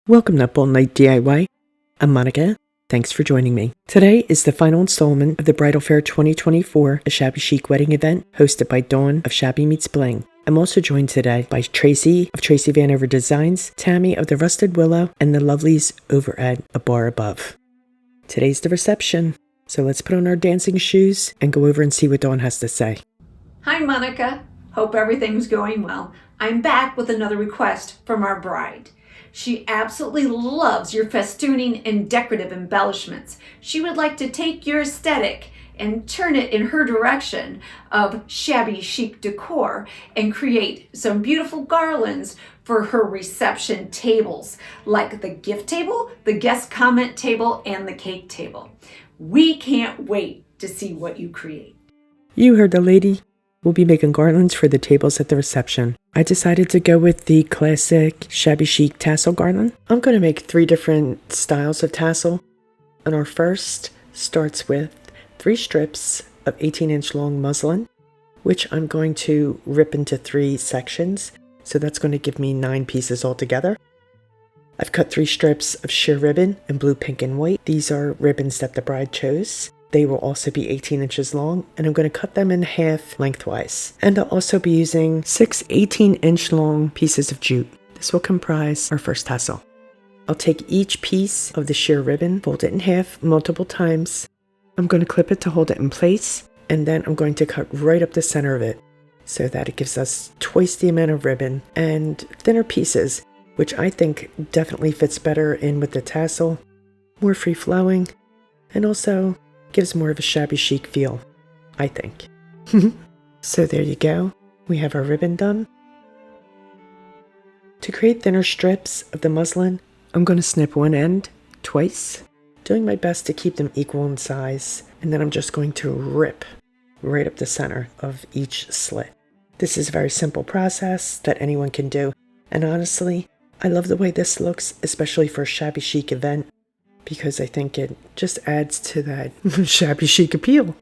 Welcome to Bold Night DIY. I'm Monica. Thanks for joining me. Today is the final installment of the Bridal Fair 2024, a Shabby Chic wedding event hosted by Dawn of Shabby Meets Bling. I'm also joined today by Traci of Traci Vanover Designs, Tammie of the Rusted Willow, and the lovelies over at A Bar Above. Today's the reception, so let's put on our dancing shoes and go over and see what Dawn has to say. Hi Monica, hope everything's going well. I'm back with another request from our bride. She absolutely loves your festooning and decorative embellishments. She would like to take your aesthetic and turn it in her direction of shabby chic decor and create some beautiful garlands for her reception tables, like the gift table, the guest comment table, and the cake table. We can't wait to see what you create. You heard the lady. We'll be making garlands for the tables at the reception. I decided to go with the classic shabby chic tassel garland. I'm going to make 3 different styles of tassel. And our first starts with 3 strips of 18-inch long muslin, which I'm going to rip into 3 sections. So that's going to give me 9 pieces altogether. I've cut 3 strips of sheer ribbon in blue, pink, and white. These are ribbons that the bride chose. They will also be 18 inches long, and I'm going to cut them in half lengthwise. And I'll also be using 6 18-inch long pieces of jute. This will comprise our first tassel. I'll take each piece of the sheer ribbon, fold it in half multiple times. I'm going to clip it to hold it in place, and then I'm going to cut right up the center of it so that it gives us twice the amount of ribbon and thinner pieces, which I think definitely fits better in with the tassel, more free-flowing, and also gives more of a shabby chic feel, I think. So there you go. We have our ribbon done. To create thinner strips of the muslin, I'm going to snip one end twice, doing my best to keep them equal in size, and then I'm just going to rip right up the center of each slit. This is a very simple process that anyone can do, and honestly, I love the way this looks, especially for a shabby chic event, because I think it just adds to that shabby chic appeal.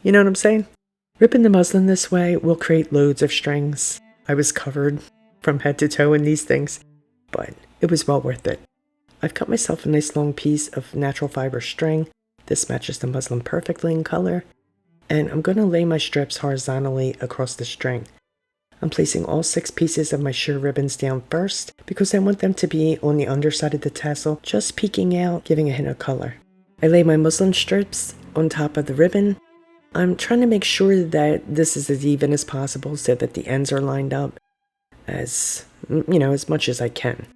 You know what I'm saying? Ripping the muslin this way will create loads of strings. I was covered from head to toe in these things, but it was well worth it. I've cut myself a nice long piece of natural fiber string. This matches the muslin perfectly in color, and I'm going to lay my strips horizontally across the string. I'm placing all 6 pieces of my sheer ribbons down first because I want them to be on the underside of the tassel, just peeking out, giving a hint of color. I lay my muslin strips on top of the ribbon. I'm trying to make sure that this is as even as possible so that the ends are lined up as much as I can.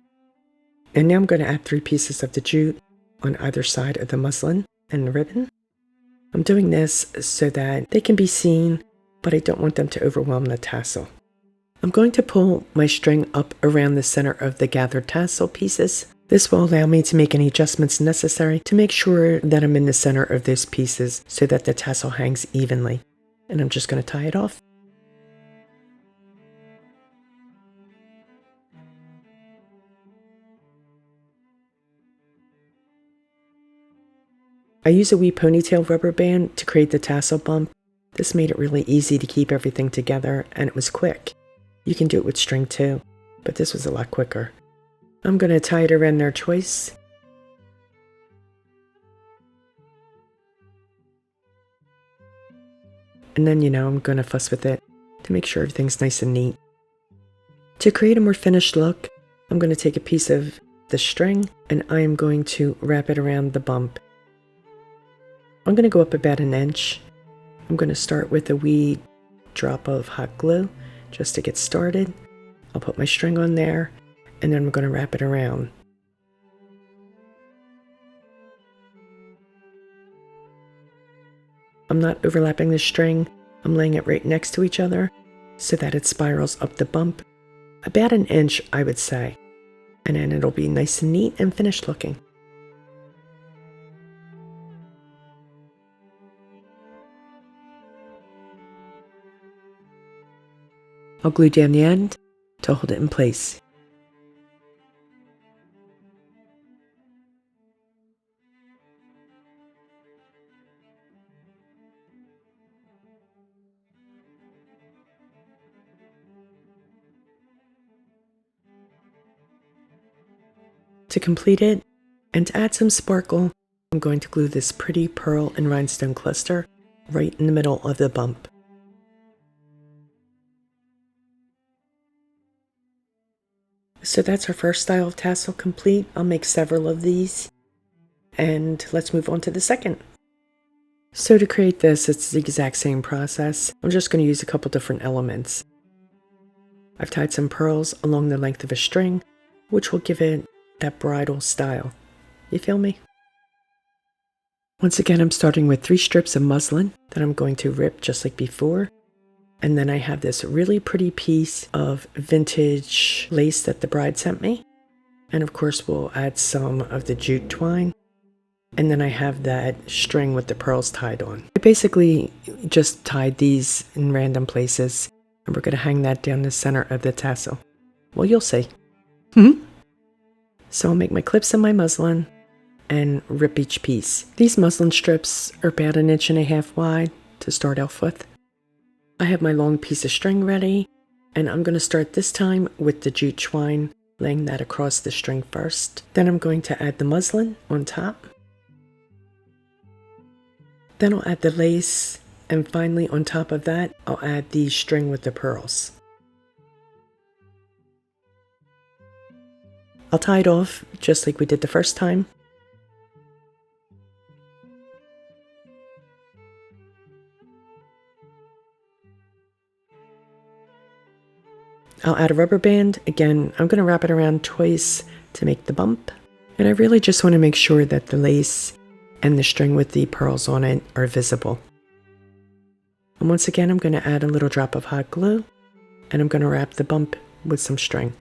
And now I'm going to add 3 pieces of the jute on either side of the muslin and the ribbon. I'm doing this so that they can be seen, but I don't want them to overwhelm the tassel. I'm going to pull my string up around the center of the gathered tassel pieces. This will allow me to make any adjustments necessary to make sure that I'm in the center of those pieces so that the tassel hangs evenly. And I'm just going to tie it off. I use a wee ponytail rubber band to create the tassel bump. This made it really easy to keep everything together, and it was quick. You can do it with string too, but this was a lot quicker. I'm going to tie it around their choice. And then, I'm going to fuss with it to make sure everything's nice and neat. To create a more finished look, I'm going to take a piece of the string and I am going to wrap it around the bump. I'm going to go up about 1 inch. I'm going to start with a wee drop of hot glue just to get started. I'll put my string on there, and then I'm going to wrap it around. I'm not overlapping the string. I'm laying it right next to each other so that it spirals up the bump. About 1 inch, I would say. And then it'll be nice and neat and finished looking. I'll glue down the end to hold it in place. To complete it, and to add some sparkle, I'm going to glue this pretty pearl and rhinestone cluster right in the middle of the bump. So that's our first style of tassel complete. I'll make several of these, and let's move on to the second. So to create this, it's the exact same process. I'm just going to use a couple different elements. I've tied some pearls along the length of a string, which will give it that bridal style. You feel me? Once again, I'm starting with 3 strips of muslin that I'm going to rip just like before. And then I have this really pretty piece of vintage lace that the bride sent me. And of course, we'll add some of the jute twine. And then I have that string with the pearls tied on. I basically just tied these in random places, and we're going to hang that down the center of the tassel. Well, you'll see. So I'll make my clips in my muslin and rip each piece. These muslin strips are about 1.5 inches wide to start off with. I have my long piece of string ready, and I'm going to start this time with the jute twine, laying that across the string first. Then I'm going to add the muslin on top. Then I'll add the lace, and finally on top of that, I'll add the string with the pearls. I'll tie it off just like we did the first time. I'll add a rubber band. Again, I'm going to wrap it around twice to make the bump. And I really just want to make sure that the lace and the string with the pearls on it are visible. And once again, I'm going to add a little drop of hot glue, and I'm going to wrap the bump with some string.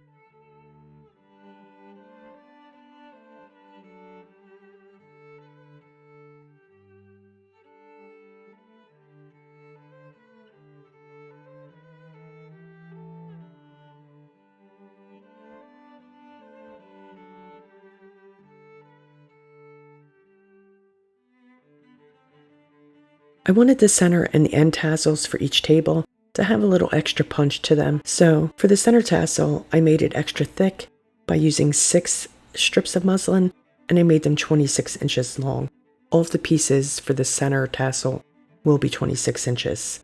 I wanted the center and the end tassels for each table to have a little extra punch to them. So for the center tassel, I made it extra thick by using 6 strips of muslin, and I made them 26 inches long. All of the pieces for the center tassel will be 26 inches.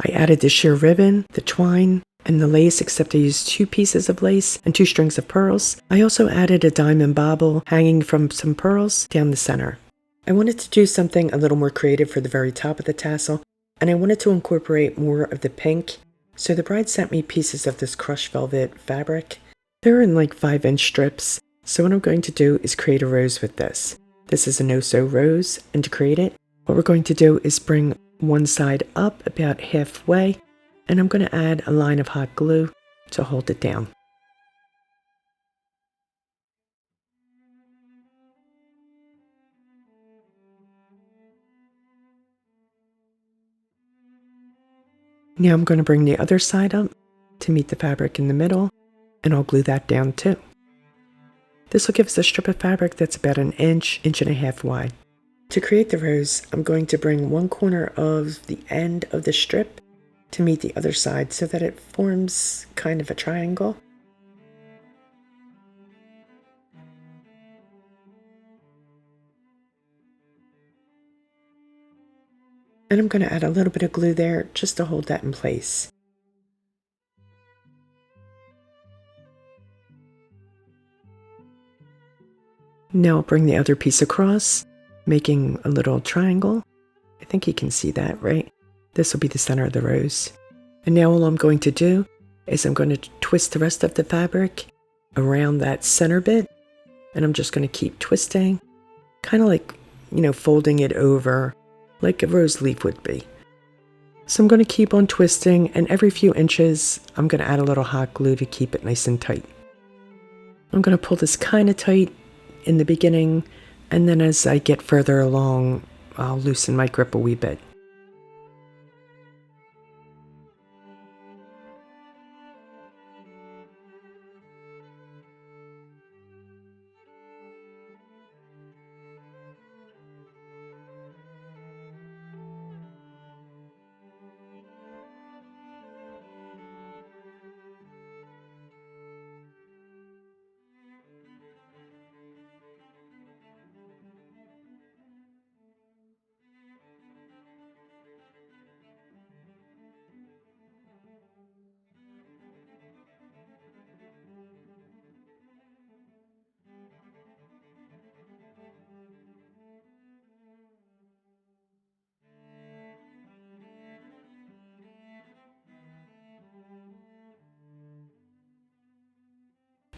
I added the sheer ribbon, the twine, and the lace, except I used 2 pieces of lace and 2 strings of pearls. I also added a diamond bauble hanging from some pearls down the center. I wanted to do something a little more creative for the very top of the tassel, and I wanted to incorporate more of the pink. So the bride sent me pieces of this crushed velvet fabric. They're in like 5-inch strips. So what I'm going to do is create a rose with this. This is an XOXO rose, and to create it, what we're going to do is bring one side up about halfway, and I'm going to add a line of hot glue to hold it down. Now I'm going to bring the other side up to meet the fabric in the middle, and I'll glue that down too. This will give us a strip of fabric that's about 1 inch, 1.5 inches wide. To create the rose, I'm going to bring one corner of the end of the strip to meet the other side so that it forms kind of a triangle. And I'm going to add a little bit of glue there just to hold that in place. Now I'll bring the other piece across, making a little triangle. I think you can see that, right? This will be the center of the rose. And now all I'm going to do is I'm going to twist the rest of the fabric around that center bit. And I'm just going to keep twisting, kind of like, folding it over like a rose leaf would be. So I'm going to keep on twisting, and every few inches, I'm going to add a little hot glue to keep it nice and tight. I'm going to pull this kind of tight in the beginning, and then as I get further along, I'll loosen my grip a wee bit.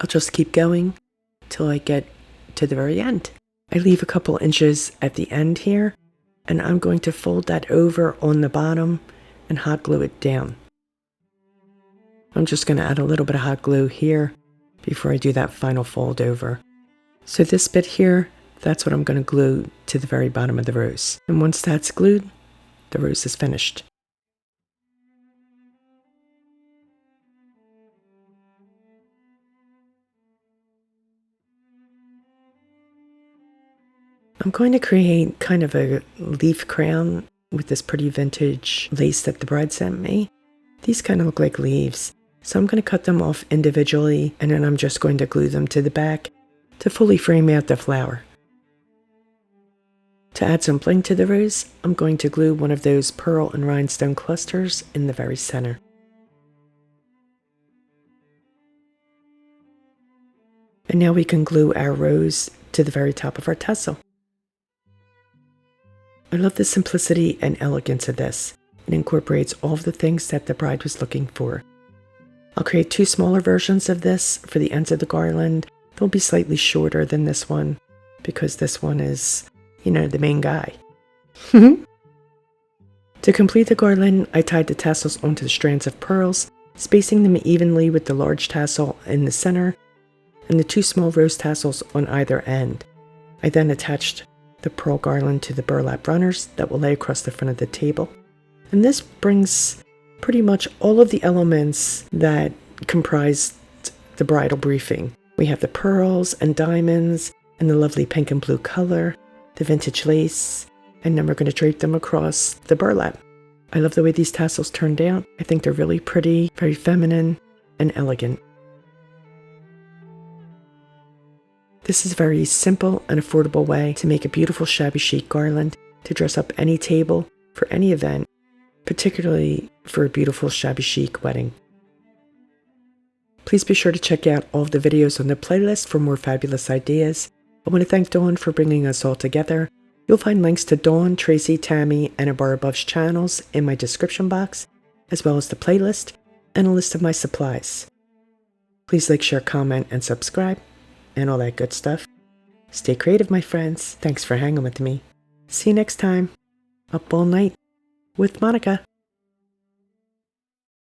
I'll just keep going till I get to the very end. I leave a couple inches at the end here, and I'm going to fold that over on the bottom and hot glue it down. I'm just going to add a little bit of hot glue here before I do that final fold over. So this bit here, that's what I'm going to glue to the very bottom of the rose. And once that's glued, the rose is finished. I'm going to create kind of a leaf crown with this pretty vintage lace that the bride sent me. These kind of look like leaves. So I'm going to cut them off individually, and then I'm just going to glue them to the back to fully frame out the flower. To add some bling to the rose, I'm going to glue one of those pearl and rhinestone clusters in the very center. And now we can glue our rose to the very top of our tassel. I love the simplicity and elegance of this. It incorporates all of the things that the bride was looking for. I'll create two smaller versions of this for the ends of the garland. They'll be slightly shorter than this one because this one is, the main guy. To complete the garland, I tied the tassels onto the strands of pearls, spacing them evenly with the large tassel in the center and the two small rose tassels on either end. I then attached the pearl garland to the burlap runners that will lay across the front of the table. And this brings pretty much all of the elements that comprised the bridal briefing. We have the pearls and diamonds and the lovely pink and blue color, the vintage lace, and then we're going to drape them across the burlap. I love the way these tassels turned out. I think they're really pretty, very feminine, and elegant. This is a very simple and affordable way to make a beautiful shabby chic garland to dress up any table for any event, particularly for a beautiful shabby chic wedding. Please be sure to check out all of the videos on the playlist for more fabulous ideas. I want to thank Dawn for bringing us all together. You'll find links to Dawn, Traci, Tammie, and A Bar Above's channels in my description box, as well as the playlist and a list of my supplies. Please like, share, comment, and subscribe, and all that good stuff. Stay creative, my friends. Thanks for hanging with me. See you next time. Up all night with Monica.